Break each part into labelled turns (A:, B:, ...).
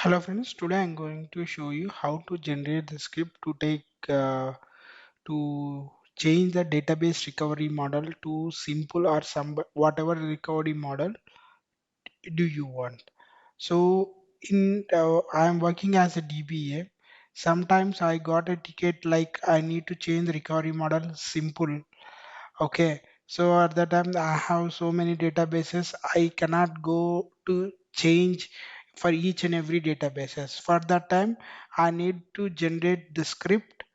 A: Hello friends, today I'm going to show you how to generate the script to to change the database recovery model to simple or some whatever recovery model do you want. So in I am working as a DBA. Sometimes I got a ticket like I need to change the recovery model simple. Okay, so at that time I have so many databases, I cannot go to change for each and every databases. For that time, I need to generate the script.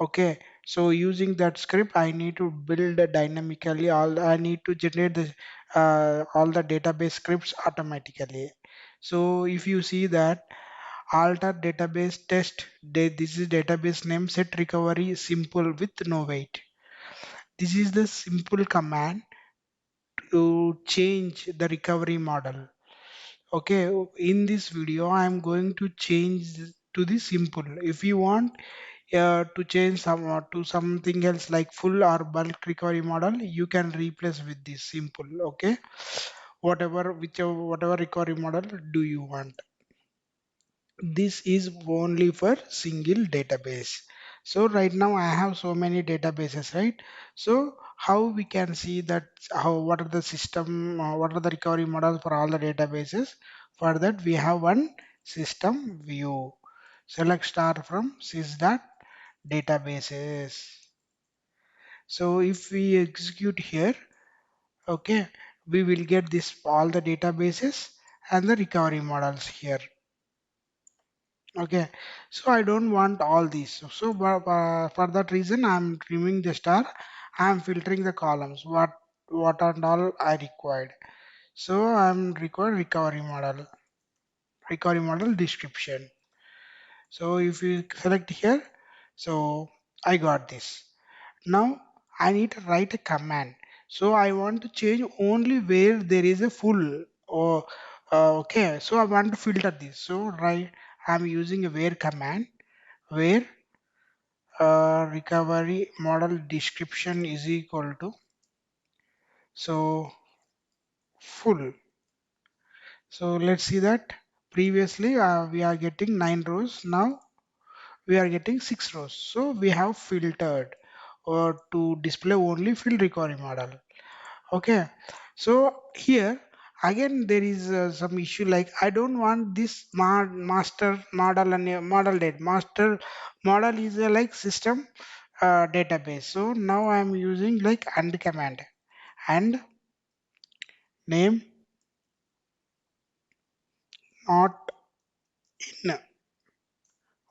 A: Okay, so using that script, I need to build dynamically. All I need to generate the all the database scripts automatically. So if you see that alter database test, this is database name set recovery simple with no wait. This is the simple command to change the recovery model. Okay, in this video, I am going to change to the simple. If you want to change to something else like full or bulk recovery model, you can replace with this simple. Okay, whatever recovery model do you want. This is only for single database. So right now I have so many databases, right? So how we can see that, how what are the system, what are the recovery models for all the databases? For that we have one system view. Select star from sys.databases. So if we execute here, okay, we will get this all the databases and the recovery models here. Okay, so I don't want all these. So for that reason, I'm removing the star. I'm filtering the columns. What and all I required. So I'm required recovery model description. So if you select here, so I got this. Now I need to write a command. So I want to change only where there is a full or okay. So I want to filter this. So right, I'm using a where command where recovery model description is equal to so full. So let's see that previously we are getting 9 rows. Now we are getting 6 rows. So we have filtered or to display only field recovery model. Okay, so here again there is some issue like I don't want this master model and model date. Master model is like system database. So now I am using like and command and name not in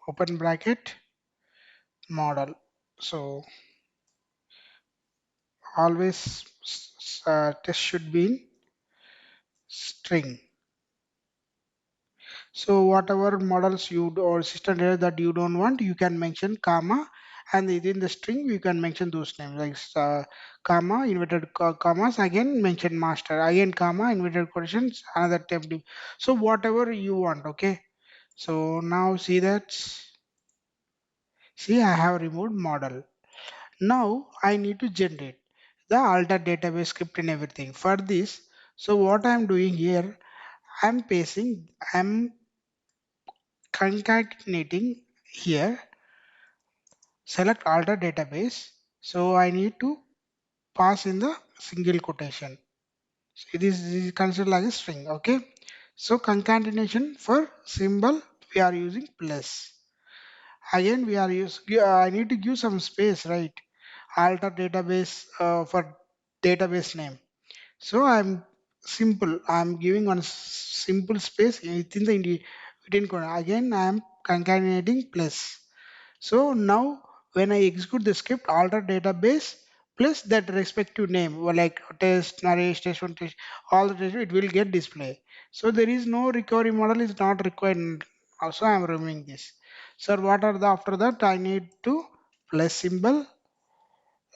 A: open bracket model. So always test should be in string. So whatever models you or system data that you don't want, you can mention comma, and within the string you can mention those names like comma, inverted commas, again mention master, again comma, inverted quotations, another temp. So whatever you want, okay. So now see that, see I have removed model. Now I need to generate the alter database script and everything. For this, so what I'm doing here, I'm concatenating here, select alter database. So I need to pass in the single quotation. So it is considered like a string. Okay. So concatenation for symbol we are using plus. Again we are using. I need to give some space, right? Alter database for database name. So I'm simple. I'm giving one simple space within the within quote. Again I am concatenating plus. So now when I execute the script, alter database plus that respective name, or like test, narration, test one, test, all the test, it will get display. So there is no recovery model is not required. Also, I am removing this. So what are the after that? I need to plus symbol.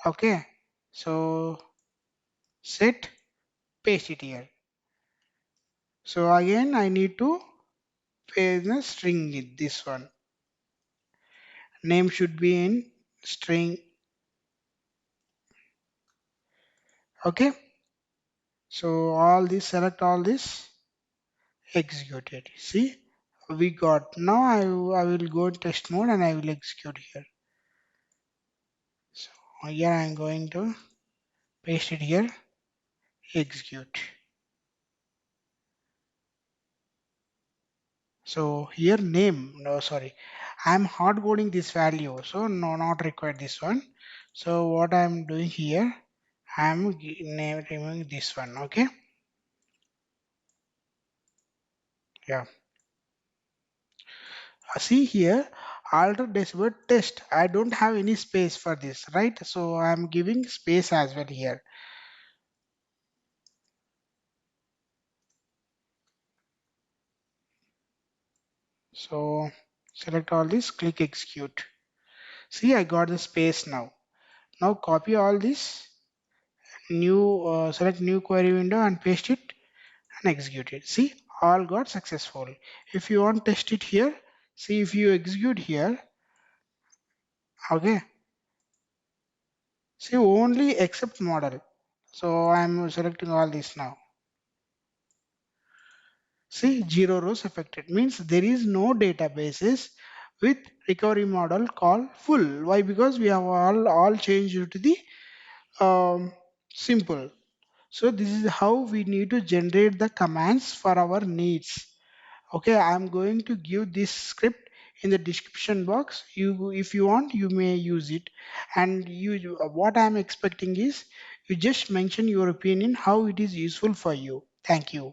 A: Okay. So set paste it here. So again, I need to paste the string in this one. Name should be in string. Okay. So all this, select all this, execute it. See, we got. Now I will go in test mode and I will execute here. So here I am going to paste it here, execute. So here name, no sorry, I'm hard coding this value, so no, not required this one. So what I'm doing here, I'm removing this one. Okay, yeah. See here, alter dashboard test. I don't have any space for this, right? So I'm giving space as well here. So select all this, click execute. See, I got the space now. Now copy all this, new select new query window and paste it and execute it. See, all got successful. If you want test it here, see if you execute here, okay, see only except model. So I'm selecting all this now. See, zero rows affected means there is no databases with recovery model called full. Why? Because we have all changed to the um, simple. So this is how we need to generate the commands for our needs. Okay, I'm going to give this script in the description box. You, if you want, you may use it. And what I'm expecting is you just mention your opinion how it is useful for you. Thank you.